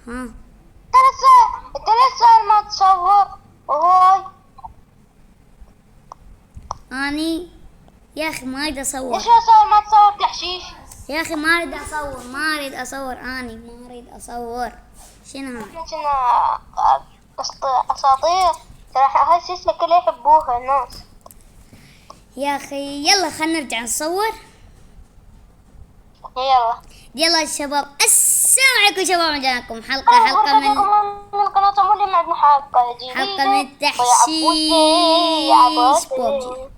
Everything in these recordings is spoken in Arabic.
ها. 3 ساعات 3 ساعات ما تصور وهاي. اني يا اخي ما اريد اصور. ليش صار ما تصور تحشيش؟ يا اخي ما اريد اصور، ما اريد اصور، اني ما اريد اصور. شنو هاي؟ كنا اساطير ترى هاي السلسلة كلها يحبوها الناس. يا اخي يلا خلينا نرجع نصور. يلا يلا شباب، السلام عليكم شباب، رجعنا حلقة من قناة عمري ما عندنا حلقة جديدة. حلقة من ويعبوسي تحشيش بوبجي.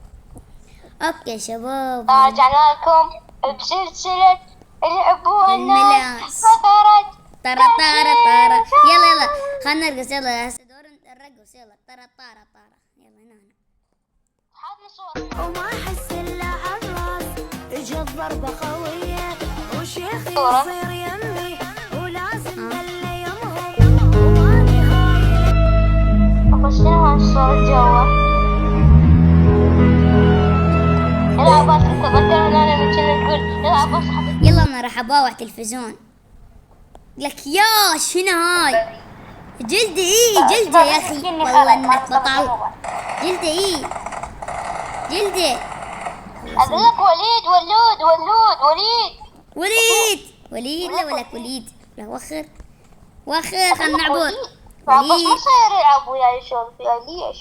اوكي شباب، رجعنا لكم بسلسلة اللي يحبوها الناس. الملاس. فطرت طرا طارا طارا. يلا يلا خلينا نرقص. يلا هسه دور الرقص. يلا طرا طارا طارا. يلا هنا. حاطني صور وما احس الا عالراس اجت ضربة قوية وشيخي صورة. يصير يمي ولازم اللي يمهم وماني هاي. أخشينها الصور جوا. العباس تذكر أنا من كنا نقول العباس حبيبي. يلا انا راح اباوع تلفزيون. لك يا شنو هاي؟ جلدي ايه جلدي يا اخي، والله انك بطل. جلدي ايه جلدي. أقول لك وليد وليد. وليد لا ولك وليد. لا وخر وخر خلنا نعبر. عباس ما وليد صاير يلعب وياي شغل فيها ليش؟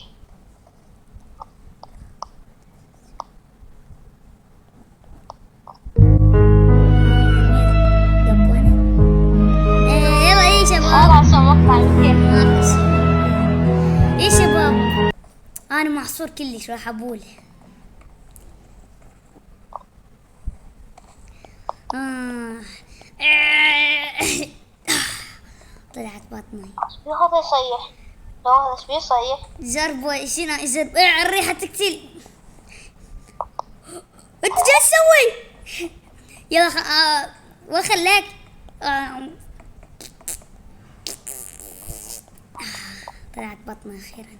يلا ايه شباب. أنا سوقت عليك. ناقص. ايه شباب، انا محصور كلش راح ابوله. طلعت بطني. هذا يصيح. لو هذا ايش بيصيح؟ زربة شنو زرب. الريحة تقتل. انت جالس تسوي؟ يلا وخلاك طلعت بطني اخيرا.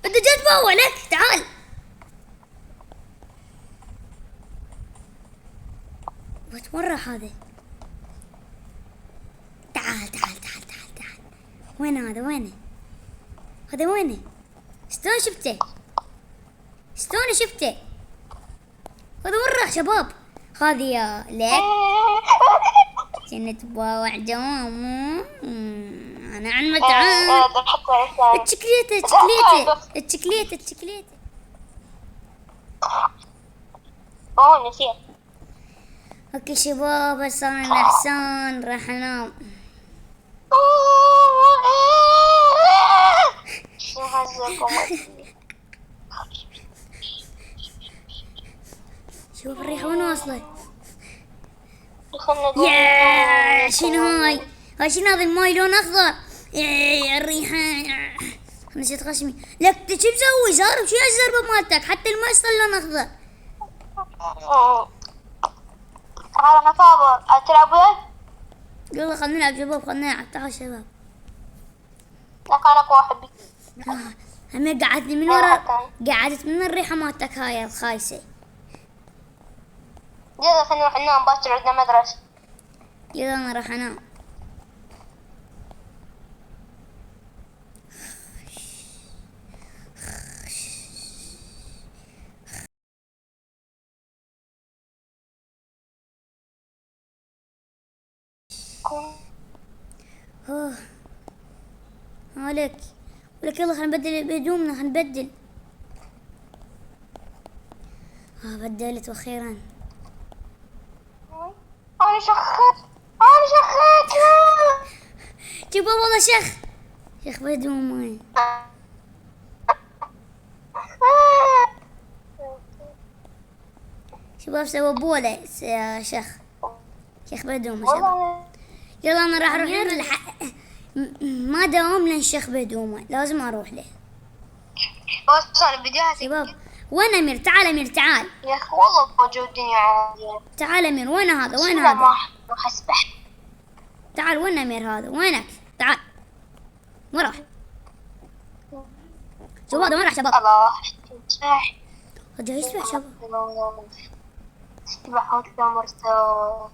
انت جالس تبوع لك. تعال وين راح هذا؟ تعال. وين هذا؟ وينه؟ هذا وينه؟ شلون شفته؟ هذا وين راح شباب؟ هذه يا ليك كنت باوع جوام. انا عن متعان. الشكليته. اوه نسيت. اوكي شباب، هسه انا احسن راح انام. شو هزكم؟ شوف الريحة وين واصلة. خلنا يا شنو هاي شنو هذا الماي لون اخضر. الريحة نسيت خشمي. لك انت شو مسوي زارب؟ شو الزربة مالتك؟ حتى الماي صار لون اخضر. تعال نصابر تلعب وياي؟ يلا خلينا نلعب شباب، خلينا نلعب. تعال شباب. لك انا واحد بي. هم قعدتني من ورا، قعدت من الريحة مالتك هاي الخايسة. يلا خلينا نروح ننام باكر عندنا مدرسة. يلا انا راح انام. ولك يلا خلينا نبدل هدومنا. بدلت واخيرا. انا شخت شوف والله شيخ بهدومي. شباب سووا بوله يا شيخ بهدومه شباب. يلا انا راح اروح ما داومنا الشيخ بهدومه، لازم اروح له. وصل الفيديوهات شباب وين امير؟ تعال امير تعال. يا اخي والله موجودين عندي. تعال امير. وين هذا؟ ما راح اسبح. تعال وين امير هذا؟ وينك؟ تعال. وين راح؟ شباب هذا وين راح شباب؟ الله اسبح. هذا يسبح شباب. اسبح وتكون مرتاح.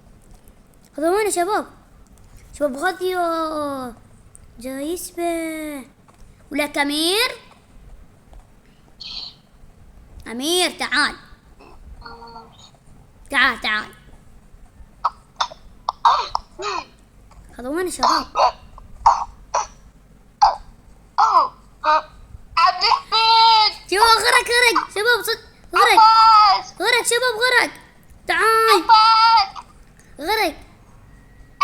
هذا وين يا شباب؟ شباب غادية جاي يسبح. ولك أمير. أمير تعال تعال تعال. هذا وين يا شباب؟ عبد الحميد شباب غرق غرق شباب غرق عباس غرق شباب غرق. تعال عباس غرق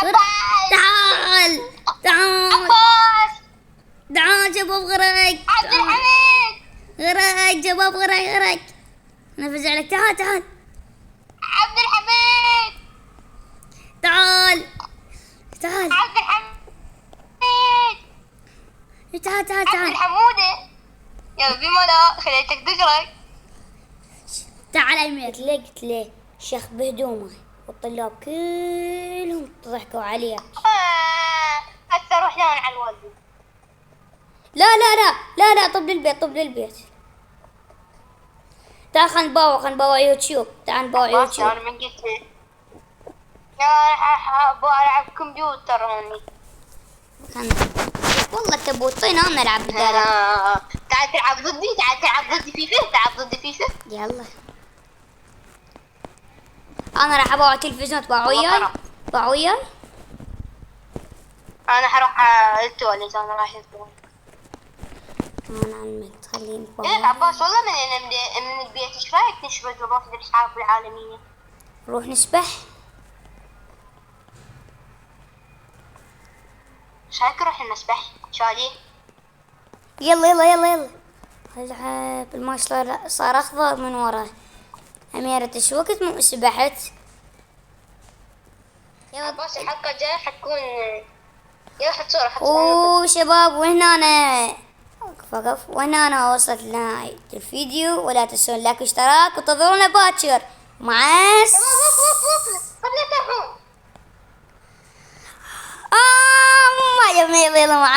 غرق. عباس تعال تعال عباس تعال شباب غرق. عبد الحميد غرق شباب غرق غرق. أنا بفزع لك. تعال تعال عبد الحميد تعال تعال عبد الحميد تعال تعال عبد تعال الحمودة يا بملا خليتك تغرق. تعال أمير. قلت له شيخ بهدومه والطلاب كلهم ضحكوا عليه. هسه روح نام على الوالد. لا لا لا لا لا طب للبيت طب للبيت. تعال خلينا نباوع يوتيوب. تعال نباوع يوتيوب. انا من قلت لك يا ابغى العب كمبيوتر هوني. والله تبوطين انا العب بدالك. تعال تلعب ضدي تعال تلعب ضدي فيفا تلعب ضدي فيفا. يلا انا راح اباوع تلفزيون. تباوع وياي تباوع وياي. انا حروح التواليت انا رايح التواليت. انا عملت خليني ايه عباس والله من البيت ايش رايك نشبك نروح للحرب العالمية؟ نروح نسبح. ايش رايك نروح نسبح شادي؟ يلا يلا يلا يلا. العب الماي صار اخضر من وراه. أميرة ايش وقت مو سبحت؟ يا عباس الحلقة الجاية حتكون يا حتصور اوه شباب وهنا أنا وقف وهنا أنا وصلت لنهاية الفيديو. ولا تنسون لايك واشتراك وانتظرونا باكر. مع قبل لا تروحون ما يلا يلا مع